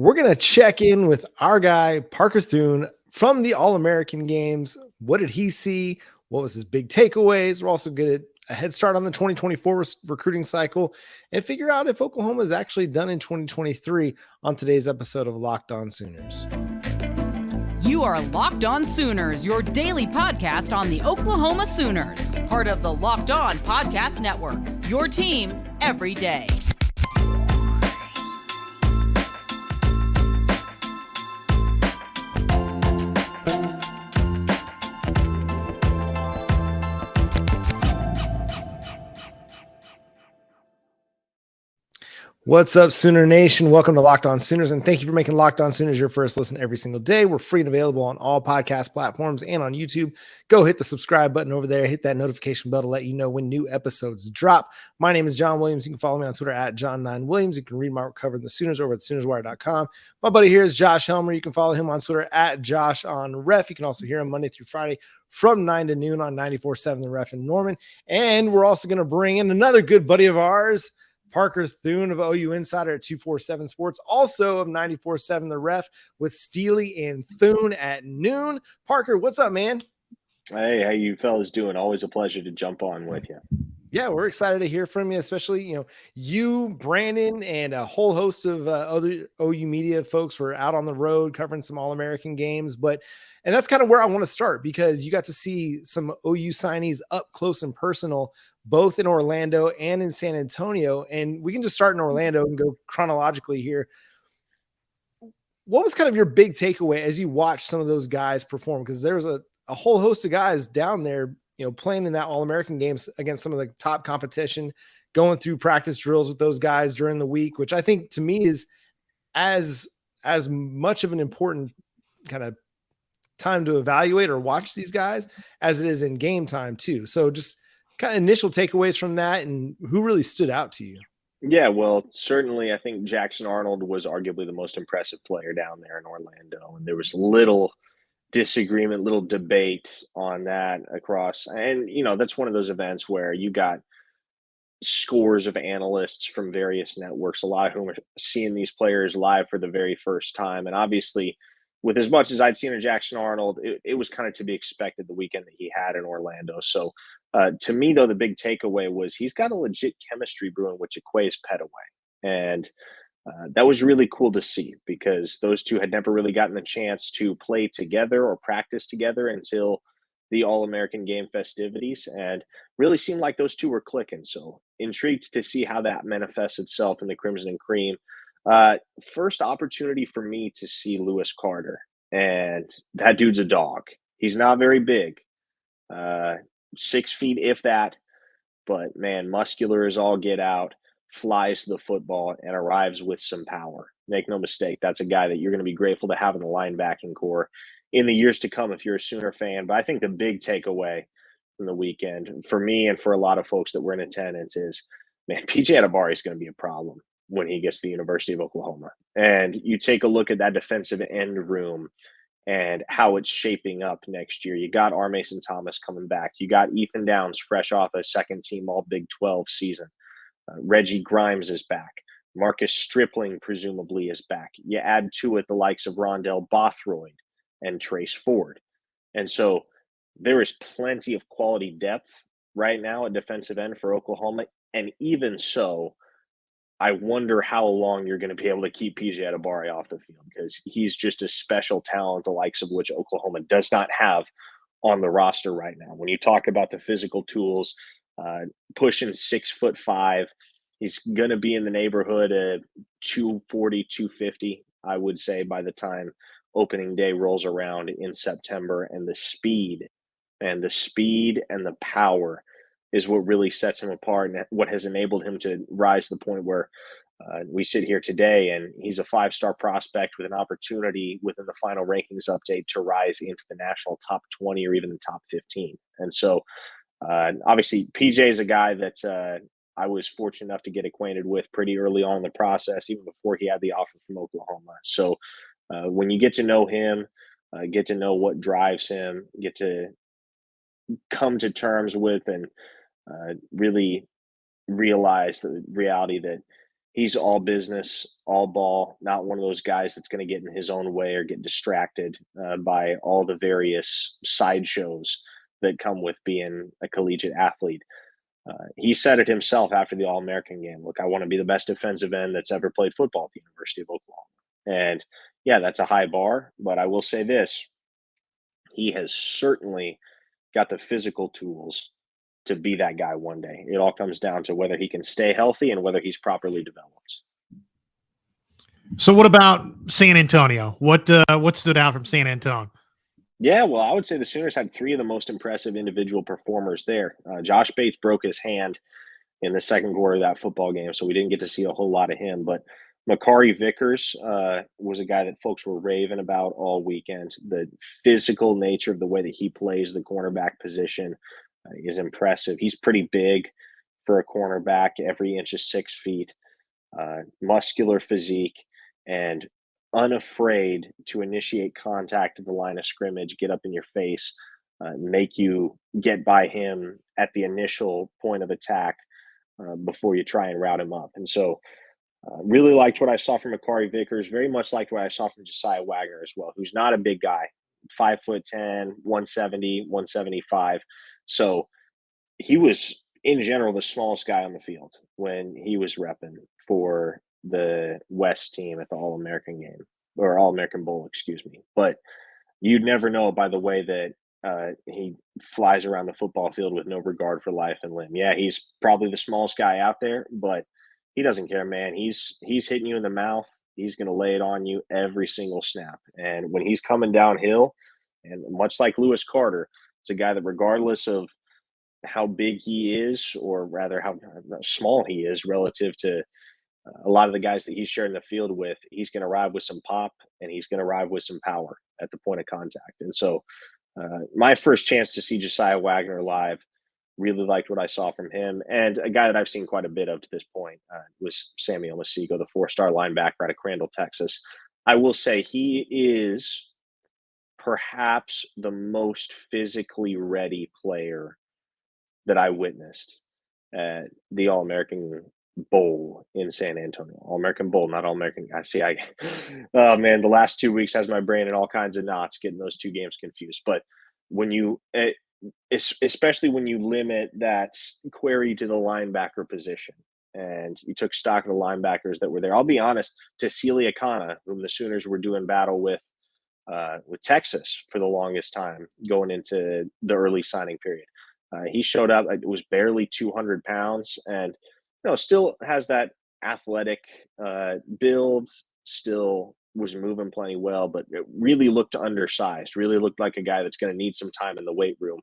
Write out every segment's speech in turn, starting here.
We're going to check in with our guy, Parker Thune, from the All-American games. What did he see? What was his big takeaways? We're also going to get a head start on the 2024 recruiting cycle and figure out if Oklahoma is actually done in 2023 on today's episode of Locked On Sooners. You are Locked On Sooners, your daily podcast on the Oklahoma Sooners, part of the Locked On Podcast Network, your team every day. What's up, Sooner Nation? Welcome to Locked On Sooners, and thank you for making Locked On Sooners your first listen every single day. We're free and available on all podcast platforms and on YouTube. Go hit the subscribe button over there. Hit that notification bell to let you know when new episodes drop. My name is John Williams. You can follow me on Twitter at John9Williams. You can read my work covering the Sooners over at SoonersWire.com. My buddy here is Josh Helmer. You can follow him on Twitter at JoshOnRef. You can also hear him Monday through Friday from 9 to noon on 94.7 The Ref in Norman. And we're also going to bring in another good buddy of ours, Parker Thune of OUInsider at 247 Sports, also of 94.7 The Ref, with Steely and Thune at noon. Parker, what's up, man? Hey, how you fellas doing? Always a pleasure to jump on with you. Yeah, we're excited to hear from you, especially, you, Brandon, and a whole host of other OU media folks were out on the road covering some All-American games. And that's kind of where I want to start, because you got to see some OU signees up close and personal, both in Orlando and in San Antonio. And we can just start in Orlando and go chronologically here. What was kind of your big takeaway as you watched some of those guys perform? Because there was a whole host of guys down there, playing in that All-American games against some of the top competition, going through practice drills with those guys during the week, which I think to me is as much of an important kind of time to evaluate or watch these guys as it is in game time too. So just kind of initial takeaways from that and who really stood out to you. Yeah, well, certainly I think Jackson Arnold was arguably the most impressive player down there in Orlando. And there was little disagreement, little debate on that across. And, that's one of those events where you got scores of analysts from various networks, a lot of whom are seeing these players live for the very first time. And obviously, with as much as I'd seen of Jackson Arnold, it was kind of to be expected the weekend that he had in Orlando. So to me, though, the big takeaway was he's got a legit chemistry brewing with Jaquays Petaway. And that was really cool to see, because those two had never really gotten the chance to play together or practice together until the All-American game festivities, and really seemed like those two were clicking. So intrigued to see how that manifests itself in the Crimson and Cream. First opportunity for me to see Lewis Carter, and that dude's a dog. He's not very big, 6 feet if that, but man, muscular as all get out, flies to the football and arrives with some power. Make no mistake, that's a guy that you're going to be grateful to have in the linebacking core in the years to come if you're a Sooner fan. But I think the big takeaway from the weekend for me and for a lot of folks that were in attendance is, man, PJ Adebawore is going to be a problem when he gets to the University of Oklahoma. And you take a look at that defensive end room and how it's shaping up next year. You got R. Mason Thomas coming back. You got Ethan Downs fresh off a second-team All-Big 12 season. Reggie Grimes is back. Marcus Stripling presumably is back. You add to it the likes of Rondell Bothroyd and Trace Ford. And so there is plenty of quality depth right now at defensive end for Oklahoma. And even so, I wonder how long you're going to be able to keep PJ Adebawore off the field, because he's just a special talent, the likes of which Oklahoma does not have on the roster right now. When you talk about the physical tools, pushing 6'5", he's going to be in the neighborhood of 240, 250, I would say, by the time opening day rolls around in September. And the speed and the power is what really sets him apart, and what has enabled him to rise to the point where we sit here today, and he's a 5-star prospect with an opportunity within the final rankings update to rise into the national top 20 or even the top 15. And so obviously PJ is a guy that I was fortunate enough to get acquainted with pretty early on in the process, even before he had the offer from Oklahoma. So when you get to know him, get to know what drives him, get to come to terms with and really realize the reality that He's all business, all ball, not one of those guys that's going to get in his own way or get distracted by all the various sideshows that come with being a collegiate athlete. He said it himself after the All-American game. Look, I want to be the best defensive end that's ever played football at the University of Oklahoma. And yeah, that's a high bar, but I will say this. He has certainly got the physical tools to be that guy one day. It all comes down to whether he can stay healthy and whether he's properly developed. So what about San Antonio? What stood out from San Antonio? Yeah, well, I would say the Sooners had three of the most impressive individual performers there. Josh Bates broke his hand in the second quarter of that football game, so we didn't get to see a whole lot of him. But Makari Vickers was a guy that folks were raving about all weekend. The physical nature of the way that he plays the cornerback position is impressive. He's pretty big for a cornerback. Every inch is 6 feet. Muscular physique and unafraid to initiate contact at the line of scrimmage, get up in your face, make you get by him at the initial point of attack before you try and route him up. And so really liked what I saw from Makari Vickers, very much liked what I saw from Josiah Wagner as well, who's not a big guy, 5'10", 170, 175. So he was, in general, the smallest guy on the field when he was repping for the West team at the All-American game, or All-American Bowl, excuse me. But you'd never know by the way that he flies around the football field with no regard for life and limb. Yeah, he's probably the smallest guy out there, but he doesn't care, man. He's hitting you in the mouth. He's going to lay it on you every single snap. And when he's coming downhill, and much like Lewis Carter, it's a guy that regardless of how big he is, or rather how small he is relative to a lot of the guys that he's sharing the field with, he's going to arrive with some pop and he's going to arrive with some power at the point of contact. And so my first chance to see Josiah Wagner live, really liked what I saw from him. And a guy that I've seen quite a bit of to this point was Samuel Masigo, the 4-star linebacker out of Crandall, Texas. I will say he is perhaps the most physically ready player that I witnessed at the All-American Bowl in San Antonio. All-American Bowl, not All-American. Oh man, the last 2 weeks has my brain in all kinds of knots, getting those two games confused. But when you, especially when you limit that query to the linebacker position, and you took stock of the linebackers that were there. I'll be honest, Cecilia Kana, whom the Sooners were doing battle with Texas for the longest time going into the early signing period. He showed up, it was barely 200 pounds, and still has that athletic build, still was moving plenty well, but it really looked undersized, really looked like a guy that's going to need some time in the weight room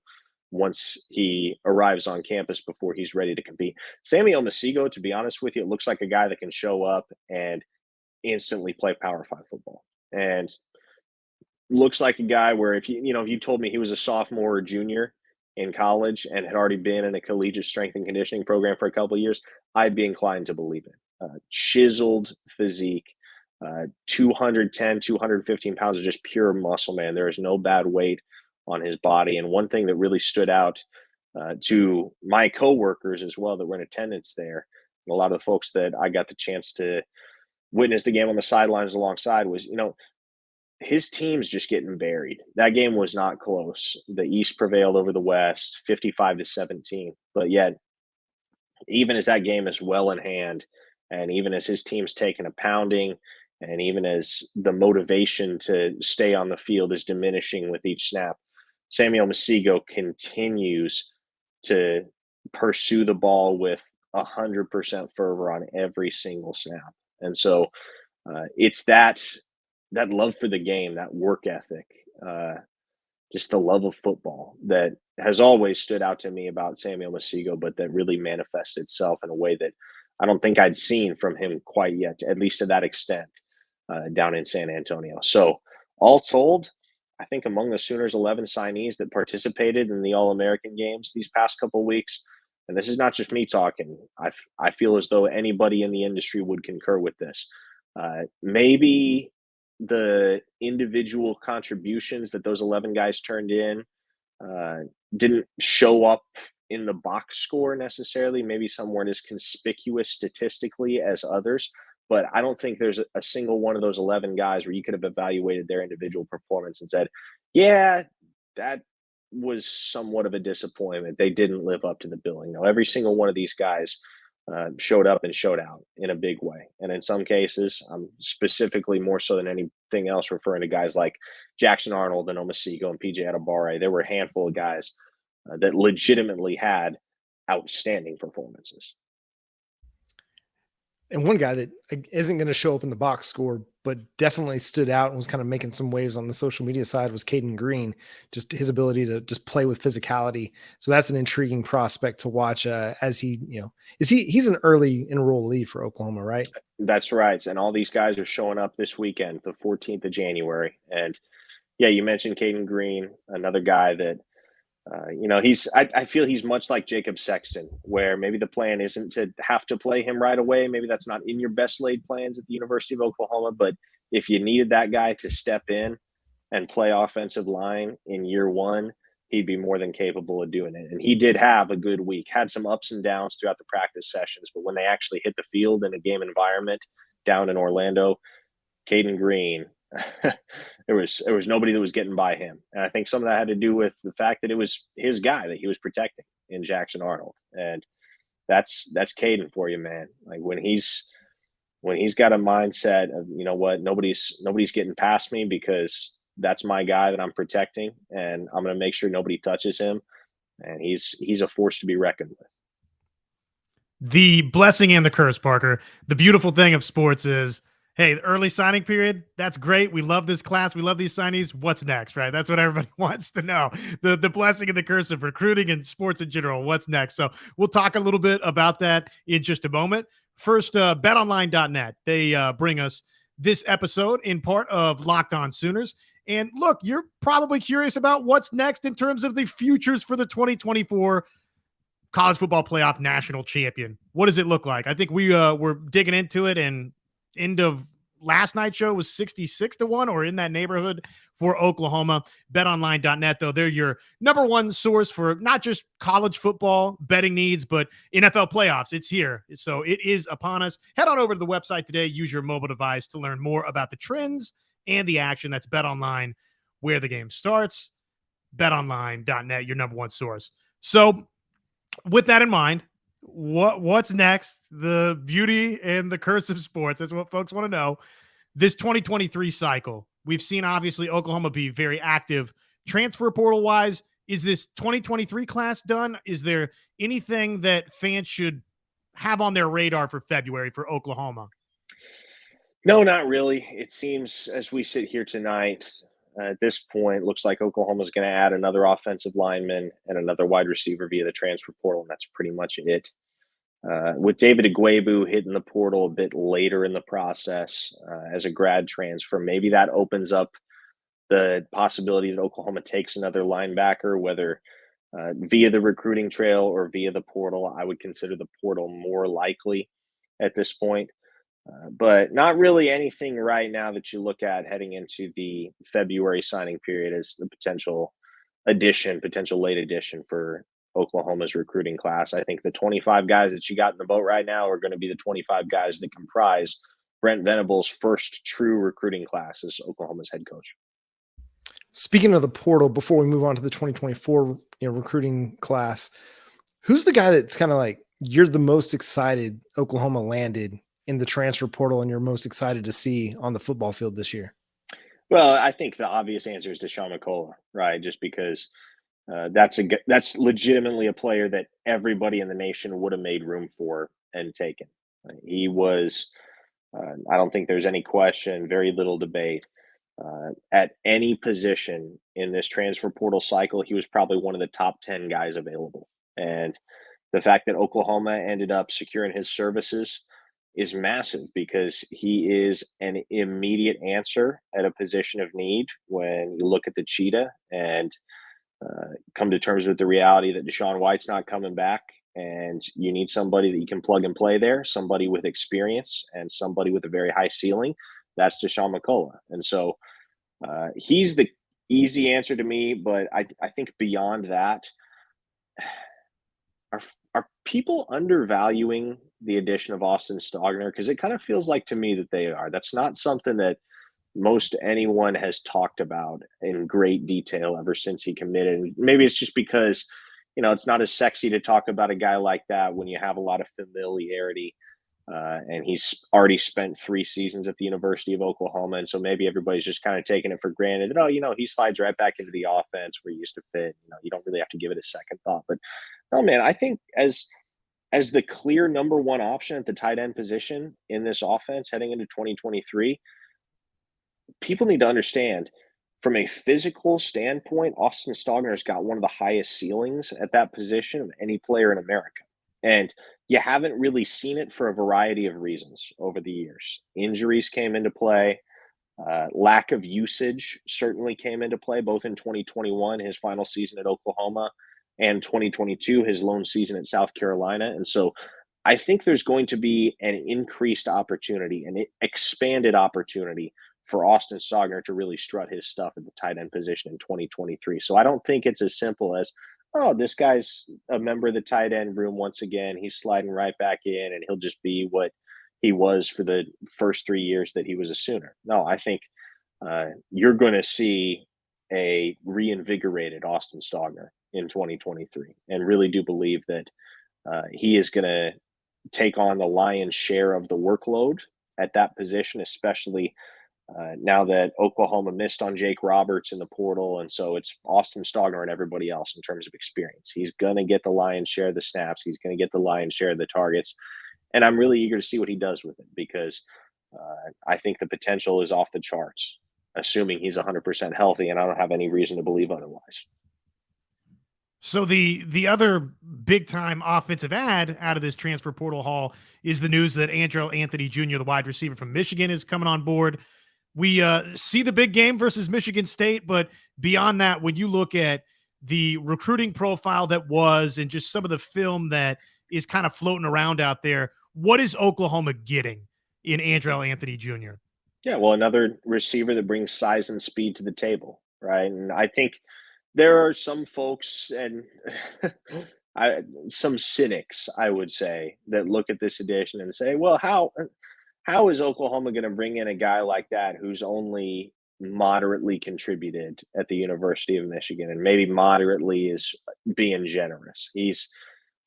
once he arrives on campus before he's ready to compete. Samuel Masigo, to be honest with you, it looks like a guy that can show up and instantly play Power 5 football. And looks like a guy where if you told me he was a sophomore or junior in college and had already been in a collegiate strength and conditioning program for a couple of years, I'd be inclined to believe it. Chiseled physique, 210, 215 pounds of just pure muscle, man. There is no bad weight on his body. And one thing that really stood out to my coworkers as well that were in attendance there, and a lot of the folks that I got the chance to witness the game on the sidelines alongside was, his team's just getting buried. That game was not close. The East prevailed over the West, 55-17. But yet, even as that game is well in hand, and even as his team's taking a pounding, and even as the motivation to stay on the field is diminishing with each snap, Samuel Masigo continues to pursue the ball with 100% fervor on every single snap. And so it's that love for the game, that work ethic, just the love of football that has always stood out to me about Samuel Masigo, but that really manifests itself in a way that I don't think I'd seen from him quite yet, at least to that extent, down in San Antonio. So all told, I think among the Sooners 11 signees that participated in the All-American games these past couple of weeks, and this is not just me talking, I feel as though anybody in the industry would concur with this. Maybe the individual contributions that those 11 guys turned in didn't show up in the box score necessarily. Maybe some weren't as conspicuous statistically as others, but I don't think there's a single one of those 11 guys where you could have evaluated their individual performance and said, yeah, that was somewhat of a disappointment. They didn't live up to the billing. No, every single one of these guys showed up and showed out in a big way. And in some cases, specifically more so than anything else, referring to guys like Jackson Arnold and Omasigo and PJ Atabare. There were a handful of guys that legitimately had outstanding performances. And one guy that isn't going to show up in the box score, but definitely stood out and was kind of making some waves on the social media side was Caden Green, just his ability to just play with physicality. So that's an intriguing prospect to watch as he, he's an early enrollee for Oklahoma, right? That's right. And all these guys are showing up this weekend, the 14th of January. And yeah, you mentioned Caden Green, another guy that, I feel he's much like Jacob Sexton, where maybe the plan isn't to have to play him right away. Maybe that's not in your best laid plans at the University of Oklahoma. But if you needed that guy to step in and play offensive line in year one, he'd be more than capable of doing it. And he did have a good week, had some ups and downs throughout the practice sessions. But when they actually hit the field in a game environment down in Orlando, Caden Green, there was nobody that was getting by him. And I think some of that had to do with the fact that it was his guy that he was protecting in Jackson Arnold. And that's Caden for you, man. Like when he's got a mindset of, you know what, nobody's getting past me because that's my guy that I'm protecting, and I'm going to make sure nobody touches him. And he's a force to be reckoned with. The blessing and the curse, Parker. The beautiful thing of sports is, hey, the early signing period, that's great. We love this class. We love these signees. What's next, right? That's what everybody wants to know. The blessing and the curse of recruiting and sports in general. What's next? So we'll talk a little bit about that in just a moment. First, betonline.net. They bring us this episode in part of Locked On Sooners. And look, you're probably curious about what's next in terms of the futures for the 2024 College Football Playoff National Champion. What does it look like? I think we were digging into it, and end of last night's show was 66-1 or in that neighborhood for Oklahoma. BetOnline.net, though, they're your number one source for not just college football betting needs, but NFL playoffs. It's here. So it is upon us. Head on over to the website today. Use your mobile device to learn more about the trends and the action. That's BetOnline, where the game starts. BetOnline.net, your number one source. So with that in mind, what's next? The beauty and the curse of sports. That's what folks want to know. This 2023 cycle, we've seen obviously Oklahoma be very active transfer portal wise. Is this 2023 class done? Is there anything that fans should have on their radar for February for Oklahoma? No, not really. It seems as we sit here tonight, at this point, looks like Oklahoma's going to add another offensive lineman and another wide receiver via the transfer portal, and that's pretty much it. With David Agwebu hitting the portal a bit later in the process as a grad transfer, maybe that opens up the possibility that Oklahoma takes another linebacker, whether via the recruiting trail or via the portal. I would consider the portal more likely at this point. But not really anything right now that you look at heading into the February signing period as the potential late addition for Oklahoma's recruiting class. I think the 25 guys that you got in the boat right now are going to be the 25 guys that comprise Brent Venables' first true recruiting class as Oklahoma's head coach. Speaking of the portal, before we move on to the 2024 recruiting class, who's the guy that's kind of like you're the most excited Oklahoma landed in the transfer portal and you're most excited to see on the football field this year? Well, I think the obvious answer is Deshaun McCullough, right? Just because that's legitimately a player that everybody in the nation would have made room for and taken. He was, I don't think there's any question, very little debate. At any position in this transfer portal cycle, he was probably one of the top 10 guys available. And the fact that Oklahoma ended up securing his services is massive because he is an immediate answer at a position of need when you look at the Cheetah and come to terms with the reality that Deshaun White's not coming back, and you need somebody that you can plug and play there, somebody with experience and somebody with a very high ceiling. That's Deshaun McCullough. And so he's the easy answer to me, but I think beyond that, are people undervaluing the addition of Austin Stogner? Because it kind of feels like to me that they are. That's not something that most anyone has talked about in great detail ever since he committed. And maybe it's just because, it's not as sexy to talk about a guy like that when you have a lot of familiarity. And he's already spent 3 seasons at the University of Oklahoma. And so maybe everybody's just kind of taking it for granted that, he slides right back into the offense where he used to fit. You don't really have to give it a second thought. But no, man, I think as the clear number one option at the tight end position in this offense heading into 2023, people need to understand from a physical standpoint, Austin Stogner's got one of the highest ceilings at that position of any player in America. And you haven't really seen it for a variety of reasons over the years. Injuries came into play. Lack of usage certainly came into play, both in 2021, his final season at Oklahoma, and 2022, his lone season at South Carolina. And so I think there's going to be an increased opportunity, an expanded opportunity for Austin Stogner to really strut his stuff at the tight end position in 2023. So I don't think it's as simple as, this guy's a member of the tight end room once again. He's sliding right back in and he'll just be what he was for the first 3 years that he was a Sooner. No, I think you're going to see a reinvigorated Austin Stogner in 2023, and really do believe that he is going to take on the lion's share of the workload at that position, especially now that Oklahoma missed on Jake Roberts in the portal. And so it's Austin Stogner and everybody else in terms of experience. He's going to get the lion's share of the snaps. He's going to get the lion's share of the targets. And I'm really eager to see what he does with it, because I think the potential is off the charts, assuming he's 100% healthy. And I don't have any reason to believe otherwise. So the other big time offensive ad out of this transfer portal haul is the news that Andrel Anthony Jr., the wide receiver from Michigan, is coming on board. We see the big game versus Michigan State, but beyond that, when you look at the recruiting profile that was and just some of the film that is kind of floating around out there, what is Oklahoma getting in Andrel Anthony Jr.? Yeah, well, another receiver that brings size and speed to the table, right? And I think there are some folks and some cynics, I would say, that look at this edition and say, well, how is Oklahoma going to bring in a guy like that who's only moderately contributed at the University of Michigan? And maybe moderately is being generous. He's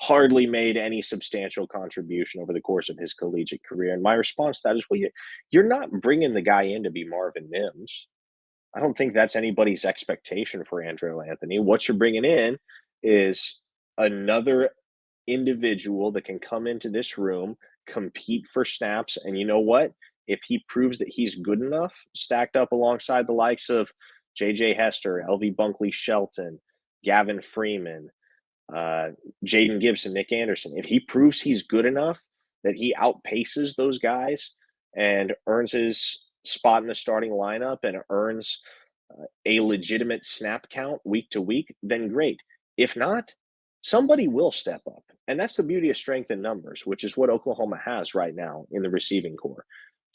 hardly made any substantial contribution over the course of his collegiate career. And my response to that is, well, you're not bringing the guy in to be Marvin Mims. I don't think that's anybody's expectation for Andrel Anthony. What you're bringing in is another individual that can come into this room, compete for snaps, and you know what? If he proves that he's good enough, stacked up alongside the likes of J.J. Hester, L.V. Bunkley Shelton, Gavin Freeman, Jaden Gibson, Nick Anderson, if he proves he's good enough that he outpaces those guys and earns his spot in the starting lineup and earns a legitimate snap count week to week, then great. If not, somebody will step up. And that's the beauty of strength in numbers, which is what Oklahoma has right now in the receiving core.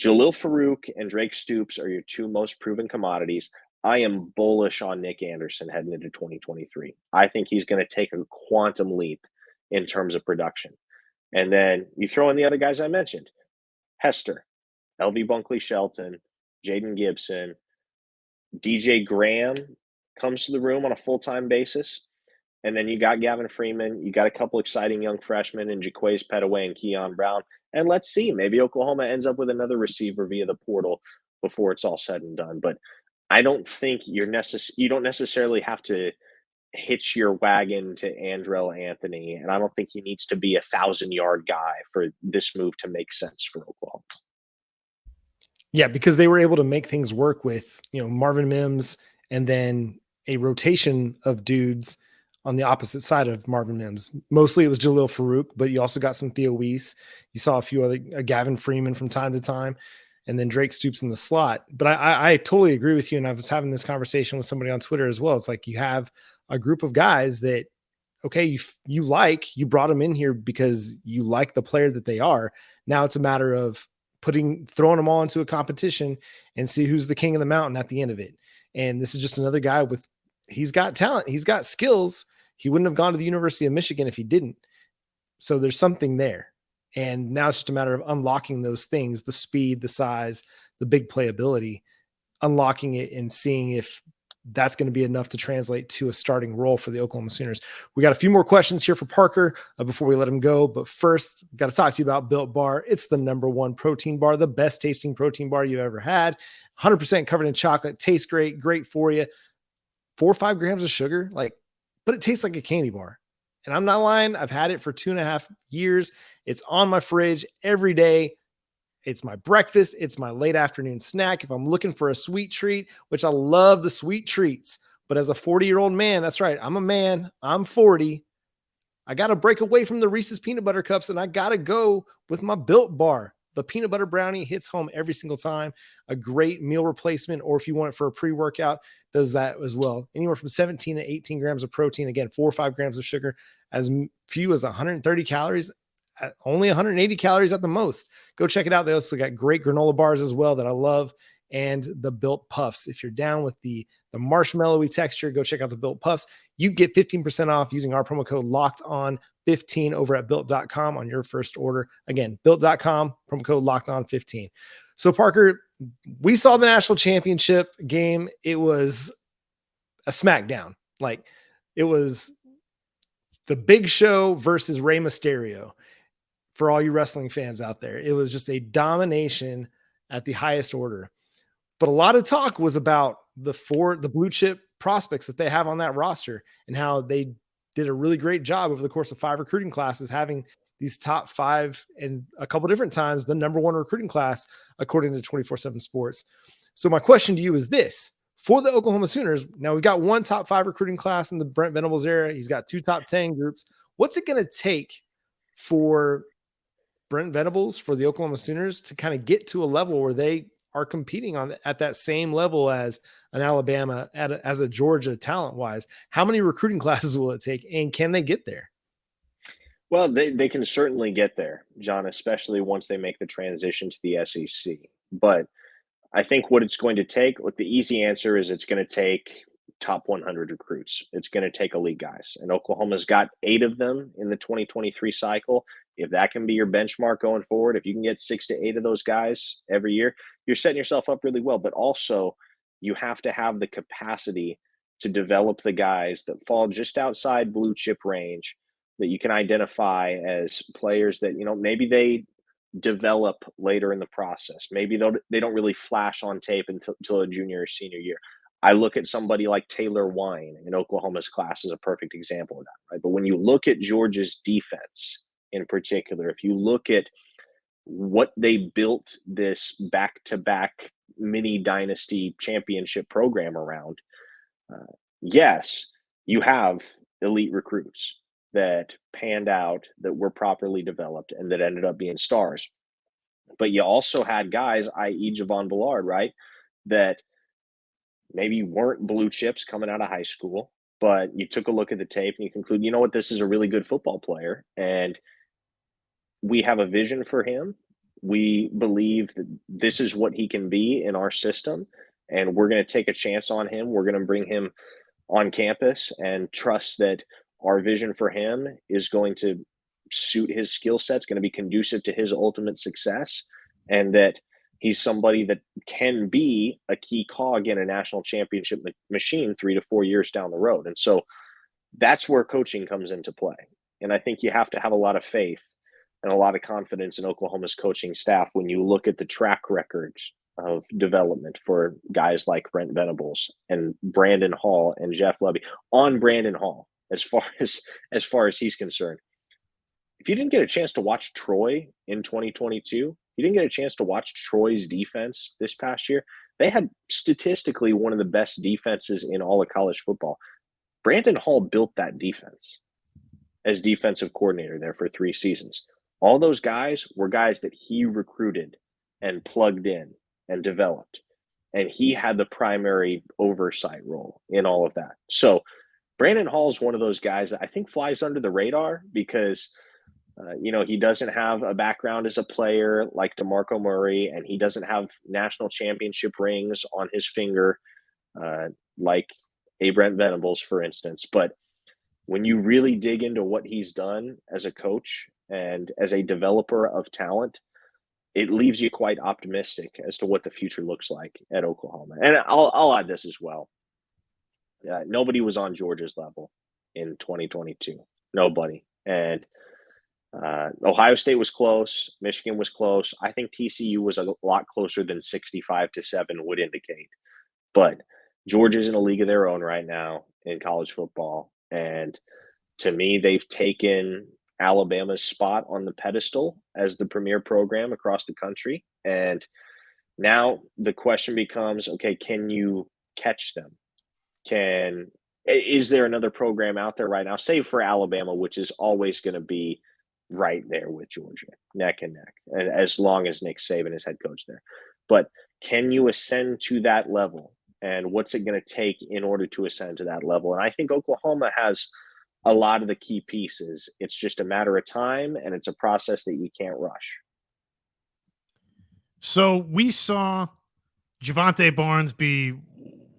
Jalil Farouk and Drake Stoops are your two most proven commodities. I am bullish on Nick Anderson heading into 2023. I think he's going to take a quantum leap in terms of production. And then you throw in the other guys I mentioned, Hester, L.V. Bunkley Shelton, Jaden Gibson, DJ Graham comes to the room on a full-time basis. And then you got Gavin Freeman. You got a couple exciting young freshmen in Jaquays Petaway and Keon Brown. And let's see, maybe Oklahoma ends up with another receiver via the portal before it's all said and done. But I don't think you don't necessarily have to hitch your wagon to Andrel Anthony. And I don't think he needs to be 1,000-yard guy for this move to make sense for Oklahoma. Yeah, because they were able to make things work with, Marvin Mims and then a rotation of dudes on the opposite side of Marvin Mims. Mostly it was Jalil Farouk, but you also got some Theo Weiss. You saw a few other Gavin Freeman from time to time, and then Drake Stoops in the slot. But I totally agree with you. And I was having this conversation with somebody on Twitter as well. It's like you have a group of guys that, okay, you brought them in here because you like the player that they are. Now it's a matter of throwing them all into a competition and see who's the king of the mountain at the end of it. And this is just another guy he's got talent. He's got skills. He wouldn't have gone to the University of Michigan if he didn't. So there's something there. And now it's just a matter of unlocking those things, the speed, the size, the big playability, unlocking it and seeing if that's going to be enough to translate to a starting role for the Oklahoma Sooners. We got a few more questions here for Parker before we let him go. But first, got to talk to you about Built Bar. It's the #1 protein bar, the best tasting protein bar you've ever had. 100% covered in chocolate, tastes great, great for you. 4 or 5 grams of sugar, but it tastes like a candy bar. And I'm not lying. I've had it for 2.5 years. It's on my fridge every day. It's my breakfast. It's my late afternoon snack. If I'm looking for a sweet treat, which I love the sweet treats, but as a 40-year-old man, that's right. I'm a man. I'm 40. I got to break away from the Reese's peanut butter cups and I got to go with my Built Bar. The peanut butter brownie hits home every single time. A great meal replacement, or if you want it for a pre-workout, does that as well. Anywhere from 17 to 18 grams of protein. Again, 4 or 5 grams of sugar, as few as 130 calories, only 180 calories at the most. Go check it out. They also got great granola bars as well that I love, and the Built Puffs. If you're down with the marshmallowy texture, go check out the Built Puffs. You get 15% off using our promo code LOCKEDON15 over at built.com on your first order. Again, built.com, promo code LOCKEDON15. So Parker, we saw the national championship game. It was a smackdown. It was the Big Show versus Rey Mysterio. For all you wrestling fans out there, it was just a domination at the highest order. But a lot of talk was about the blue chip prospects that they have on that roster and how they did a really great job over the course of 5 recruiting classes, having these top 5 and a couple different times the #1 recruiting class, according to 24/7 Sports. So my question to you is this: for the Oklahoma Sooners, now we've got 1 top 5 recruiting class in the Brent Venables era. He's got 2 top 10 groups. What's it going to take for Brent Venables, for the Oklahoma Sooners, to kind of get to a level where they are competing at that same level as an Alabama, as a Georgia talent wise? How many recruiting classes will it take, and can they get there? Well, they can certainly get there, John, especially once they make the transition to the SEC. But I think what it's going to take, the easy answer is it's going to take top 100 recruits. It's going to take elite guys. And Oklahoma's got 8 of them in the 2023 cycle. If that can be your benchmark going forward, if you can get 6 to 8 of those guys every year, you're setting yourself up really well. But also, you have to have the capacity to develop the guys that fall just outside blue chip range, that you can identify as players that, maybe they develop later in the process. Maybe they don't really flash on tape until a junior or senior year. I look at somebody like Taylor Wine in Oklahoma's class as a perfect example of that, right? But when you look at Georgia's defense in particular, if you look at what they built this back-to-back mini dynasty championship program around, yes, you have elite recruits that panned out, that were properly developed, and that ended up being stars. But you also had guys, i.e. Javon Ballard, right, that maybe weren't blue chips coming out of high school, but you took a look at the tape and you conclude, you know what, this is a really good football player, and we have a vision for him. We believe that this is what he can be in our system, and we're going to take a chance on him. We're going to bring him on campus and trust that our vision for him is going to suit his skill set, it's going to be conducive to his ultimate success, and that he's somebody that can be a key cog in a national championship machine 3 to 4 years down the road. And so that's where coaching comes into play. And I think you have to have a lot of faith and a lot of confidence in Oklahoma's coaching staff when you look at the track record of development for guys like Brent Venables and Brandon Hall and Jeff Levy. On Brandon Hall, as far as he's concerned, if you didn't get a chance to watch Troy in 2022, you didn't get a chance to watch Troy's defense this past year. They had statistically one of the best defenses in all of college football. Brandon Hall built that defense as defensive coordinator there for 3 seasons. All those guys were guys that he recruited and plugged in and developed. And he had the primary oversight role in all of that. So Brandon Hall is one of those guys that I think flies under the radar because he doesn't have a background as a player like DeMarco Murray, and he doesn't have national championship rings on his finger like a Brent Venables, for instance. But when you really dig into what he's done as a coach and as a developer of talent, it leaves you quite optimistic as to what the future looks like at Oklahoma. And I'll add this as well. Nobody was on Georgia's level in 2022. Nobody. And Ohio State was close. Michigan was close. I think TCU was a lot closer than 65-7 would indicate. But Georgia's in a league of their own right now in college football. And to me, they've taken Alabama's spot on the pedestal as the premier program across the country. And now the question becomes, okay, can you catch them? Is there another program out there right now, save for Alabama, which is always going to be right there with Georgia, neck and neck, and as long as Nick Saban is head coach there. But can you ascend to that level? And what's it going to take in order to ascend to that level? And I think Oklahoma has a lot of the key pieces. It's just a matter of time, and it's a process that you can't rush. So we saw Javonte Barnes be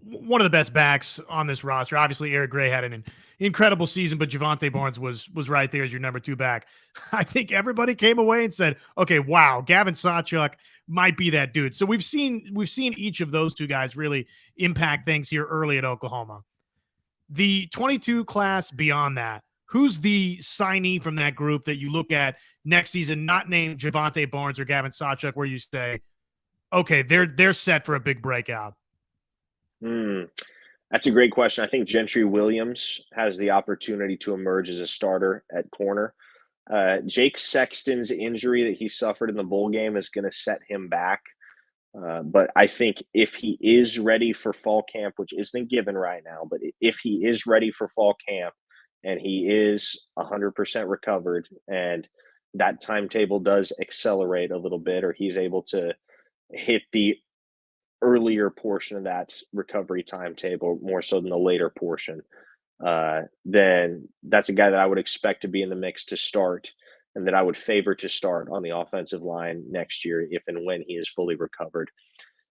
one of the best backs on this roster. Obviously, Eric Gray had an incredible season, but Javonte Barnes was right there as your number 2 back. I think everybody came away and said, okay, wow, Gavin Sawchuk might be that dude. So we've seen each of those 2 guys really impact things here early at Oklahoma. The 22 class beyond that, who's the signee from that group that you look at next season, not named Javonte Barnes or Gavin Sawchuk, where you say, okay, they're set for a big breakout? That's a great question. I think Gentry Williams has the opportunity to emerge as a starter at corner. Jake Sexton's injury that he suffered in the bowl game is going to set him back. But I think if he is ready for fall camp, which isn't given right now, but if he is ready for fall camp and he is 100% recovered and that timetable does accelerate a little bit, or he's able to hit the earlier portion of that recovery timetable more so than the later portion, then that's a guy that I would expect to be in the mix to start and that I would favor to start on the offensive line next year if and when he is fully recovered.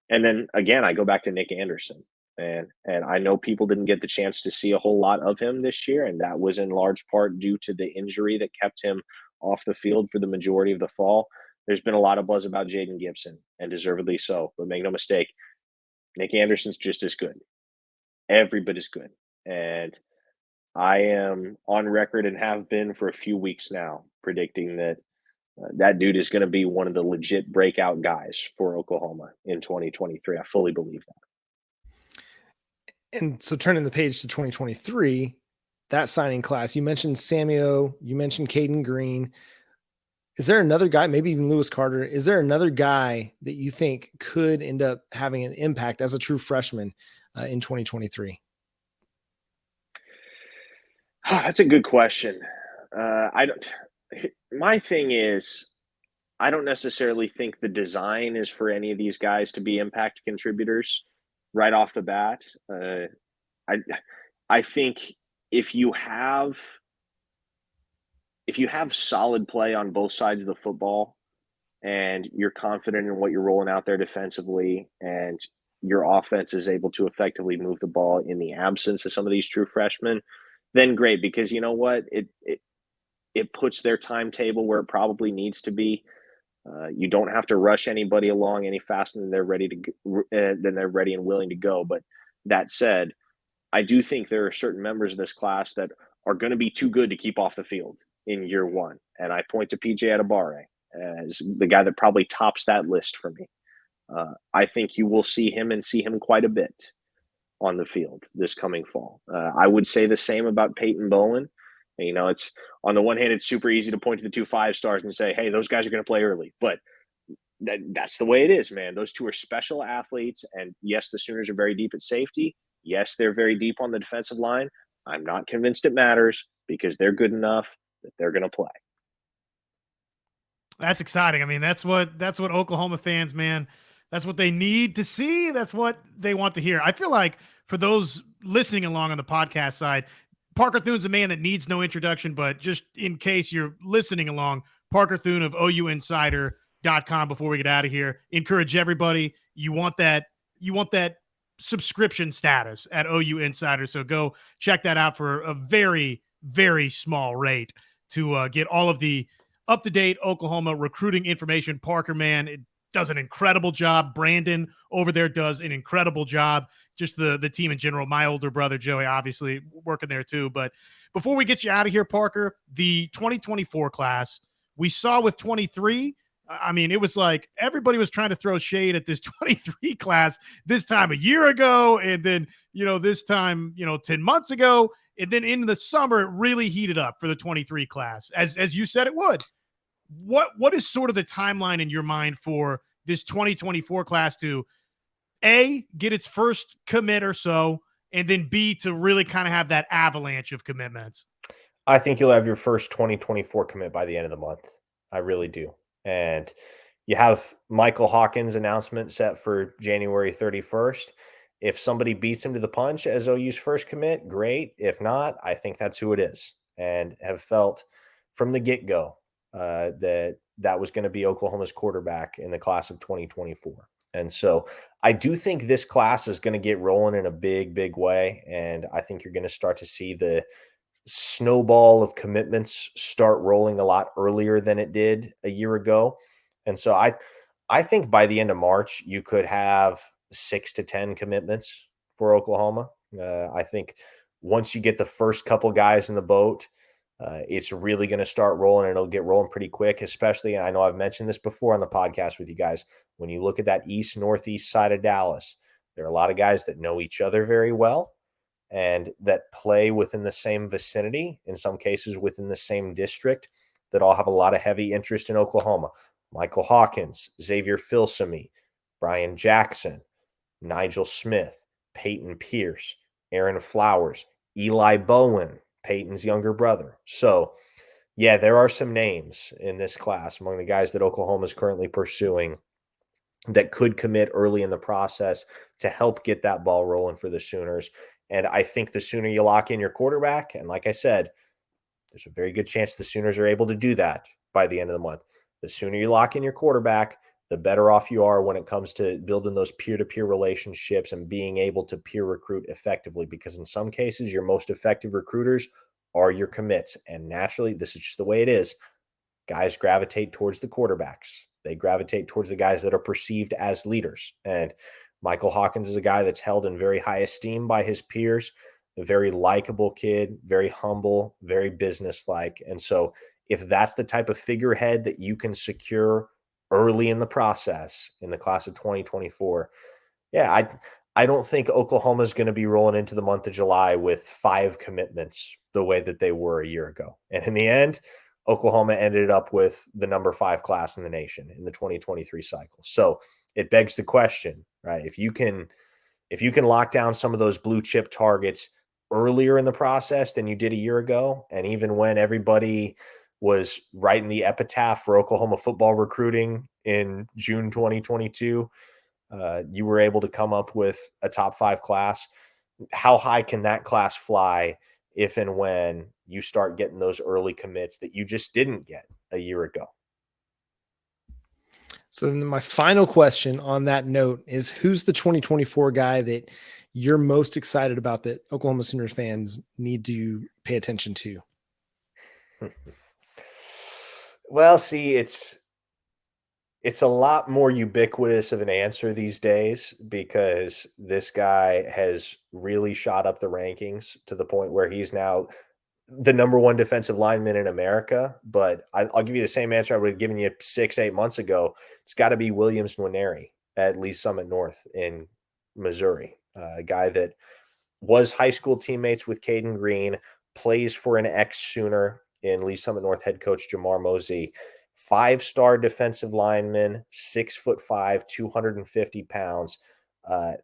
And then again, I go back to Nick Anderson. And I know people didn't get the chance to see a whole lot of him this year, and that was in large part due to the injury that kept him off the field for the majority of the fall. There's been a lot of buzz about Jaden Gibson, and deservedly so. But make no mistake, Nick Anderson's just as good. Every bit as good. And I am on record and have been for a few weeks now predicting that that dude is going to be one of the legit breakout guys for Oklahoma in 2023. I fully believe that. And so turning the page to 2023, that signing class, you mentioned Samuel, you mentioned Caden Green. Is there another guy, maybe even Lewis Carter? Is there another guy that you think could end up having an impact as a true freshman in 2023? That's a good question. My thing is, I don't necessarily think the design is for any of these guys to be impact contributors right off the bat. I think if you have solid play on both sides of the football and you're confident in what you're rolling out there defensively and your offense is able to effectively move the ball in the absence of some of these true freshmen, then great, because you know what? It puts their timetable where it probably needs to be. You don't have to rush anybody along any faster than they're ready and willing to go. But that said, I do think there are certain members of this class that are going to be too good to keep off the field in year one. And I point to PJ Adebawore as the guy that probably tops that list for me. I think you will see him quite a bit on the field this coming fall. I would say the same about Peyton Bowen. You know, it's on the one hand, it's super easy to point to the 2 5-stars and say, hey, those guys are going to play early. But that's the way it is, man. Those two are special athletes. And yes, the Sooners are very deep at safety. Yes, they're very deep on the defensive line. I'm not convinced it matters because they're good enough that they're going to play. That's exciting. I mean, that's what Oklahoma fans, man, that's what they need to see. That's what they want to hear. I feel like for those listening along on the podcast side, Parker Thune's a man that needs no introduction, but just in case you're listening along, Parker Thune of OUInsider.com before we get out of here. Encourage everybody. You want that subscription status at OU Insider. So go check that out for a very, very small rate to get all of the up-to-date Oklahoma recruiting information. Parker, man, it does an incredible job. Brandon over there does an incredible job. Just the team in general. My older brother, Joey, obviously working there too. But before we get you out of here, Parker, the 2024 class, we saw with 23, I mean, it was like everybody was trying to throw shade at this 23 class this time a year ago. And then, this time, 10 months ago. And then in the summer, it really heated up for the 23 class, as you said it would. What is sort of the timeline in your mind for this 2024 class to A, get its first commit or so, and then B, to really kind of have that avalanche of commitments? I think you'll have your first 2024 commit by the end of the month. I really do. And you have Michael Hawkins' announcement set for January 31st. If somebody beats him to the punch as OU's first commit, great. If not, I think that's who it is, and have felt from the get-go that was going to be Oklahoma's quarterback in the class of 2024. And so I do think this class is going to get rolling in a big, big way. And I think you're going to start to see the snowball of commitments start rolling a lot earlier than it did a year ago. And so I think by the end of March, you could have 6 to 10 commitments for Oklahoma. I think once you get the first couple guys in the boat, it's really going to start rolling, and it'll get rolling pretty quick, especially, and I know I've mentioned this before on the podcast with you guys, when you look at that northeast side of Dallas, there are a lot of guys that know each other very well and that play within the same vicinity, in some cases within the same district, that all have a lot of heavy interest in Oklahoma. Michael Hawkins, Xavier Filsaime, Brian Jackson, Nigel Smith, Peyton Pierce, Aaron Flowers, Eli Bowen, Peyton's younger brother. So, yeah, there are some names in this class among the guys that Oklahoma is currently pursuing that could commit early in the process to help get that ball rolling for the Sooners. And I think the sooner you lock in your quarterback, and like I said, there's a very good chance the Sooners are able to do that by the end of the month. The sooner you lock in your quarterback, the better off you are when it comes to building those peer-to-peer relationships and being able to peer recruit effectively, because in some cases, your most effective recruiters are your commits. And naturally, this is just the way it is. Guys gravitate towards the quarterbacks. They gravitate towards the guys that are perceived as leaders. And Michael Hawkins is a guy that's held in very high esteem by his peers, a very likable kid, very humble, very businesslike. And so if that's the type of figurehead that you can secure early in the process in the class of 2024, yeah, I don't think Oklahoma is going to be rolling into the month of July with 5 commitments the way that they were a year ago. And in the end, Oklahoma ended up with the number 5 class in the nation in the 2023 cycle. So it begs the question, right? If you can lock down some of those blue chip targets earlier in the process than you did a year ago, and even when everybody was writing the epitaph for Oklahoma football recruiting in June 2022, you were able to come up with a top 5 class. How high can that class fly if and when you start getting those early commits that you just didn't get a year ago? So then my final question on that note is, who's the 2024 guy that you're most excited about that Oklahoma Sooners fans need to pay attention to? Well, see, it's a lot more ubiquitous of an answer these days, because this guy has really shot up the rankings to the point where he's now the number 1 defensive lineman in America. But I'll give you the same answer I would have given you 6-8 months ago. It's got to be Williams Nwaneri at Lee Summit North in Missouri, a guy that was high school teammates with Caden Green, plays for an ex-Sooner in Lee Summit North head coach Jamar Mosey. 5-star defensive lineman, 6'5", 250 pounds.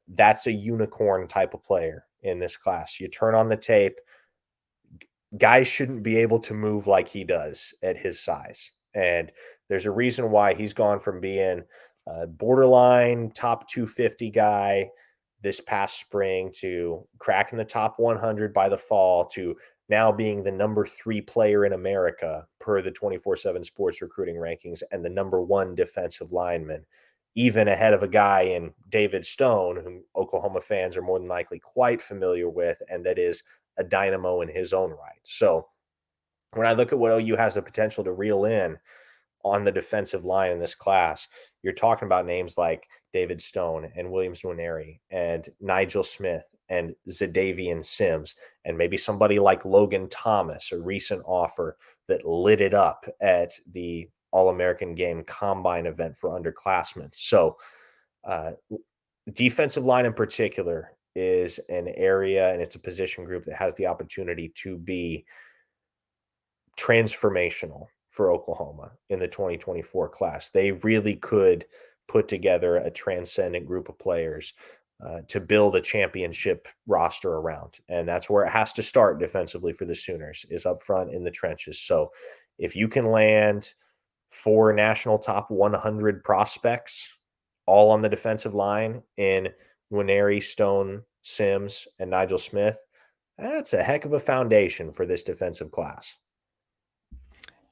That's a unicorn type of player in this class. You turn on the tape, guys shouldn't be able to move like he does at his size. And there's a reason why he's gone from being a borderline top 250 guy this past spring to cracking the top 100 by the fall to now being the number 3 player in America per the 24/7 Sports recruiting rankings and the number 1 defensive lineman, even ahead of a guy in David Stone, whom Oklahoma fans are more than likely quite familiar with, and that is a dynamo in his own right. So when I look at what OU has the potential to reel in on the defensive line in this class, you're talking about names like David Stone and Williams Nwaneri and Nigel Smith and Zadavian Sims, and maybe somebody like Logan Thomas, a recent offer that lit it up at the All-American game combine event for underclassmen. So defensive line in particular is an area, and it's a position group that has the opportunity to be transformational for Oklahoma in the 2024 class. They really could put together a transcendent group of players to build a championship roster around. And that's where it has to start defensively for the Sooners, is up front in the trenches. So if you can land 4 national top 100 prospects all on the defensive line in Nwaneri, Stone, Sims, and Nigel Smith, that's a heck of a foundation for this defensive class.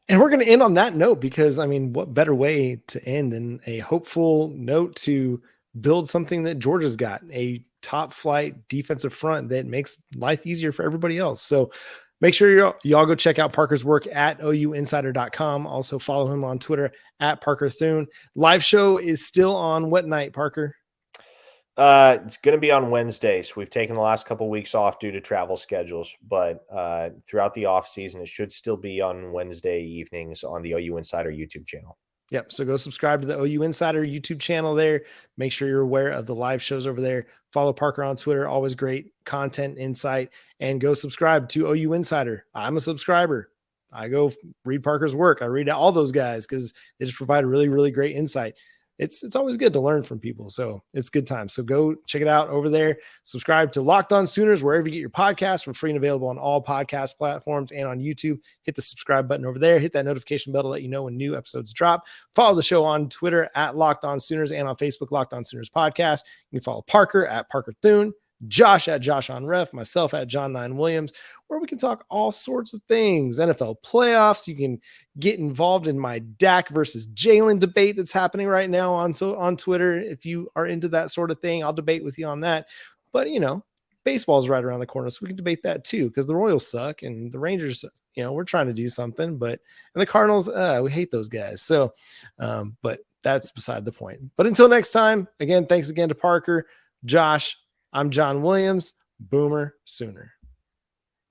And we're going to end on that note, because I mean, what better way to end than a hopeful note to build something that Georgia's got, a top flight defensive front that makes life easier for everybody else. So make sure y'all go check out Parker's work at OUinsider.com. Also follow him on Twitter at Parker Thune. Live show is still on what night, Parker? It's going to be on Wednesdays. We've taken the last couple of weeks off due to travel schedules, but throughout the off season, it should still be on Wednesday evenings on the OU Insider YouTube channel. Yep. So go subscribe to the OU Insider YouTube channel there. Make sure you're aware of the live shows over there. Follow Parker on Twitter. Always great content, insight, and go subscribe to OU Insider. I'm a subscriber. I go read Parker's work. I read all those guys because they just provide really, really great insight. It's always good to learn from people. So it's good time. So go check it out over there. Subscribe to Locked On Sooners, wherever you get your podcasts. We're free and available on all podcast platforms and on YouTube. Hit the subscribe button over there. Hit that notification bell to let you know when new episodes drop. Follow the show on Twitter at Locked On Sooners and on Facebook, Locked On Sooners Podcast. You can follow Parker at Parker Thune, Josh at Josh on Ref, myself at John 9 Williams, where we can talk all sorts of things. NFL playoffs. You can get involved in my Dak versus Jalen debate that's happening right now on Twitter. If you are into that sort of thing, I'll debate with you on that. But, baseball's right around the corner, so we can debate that too, because the Royals suck and the Rangers, we're trying to do something. And the Cardinals, we hate those guys. So, but that's beside the point. But until next time, again, thanks again to Parker, Josh. I'm John Williams, Boomer Sooner.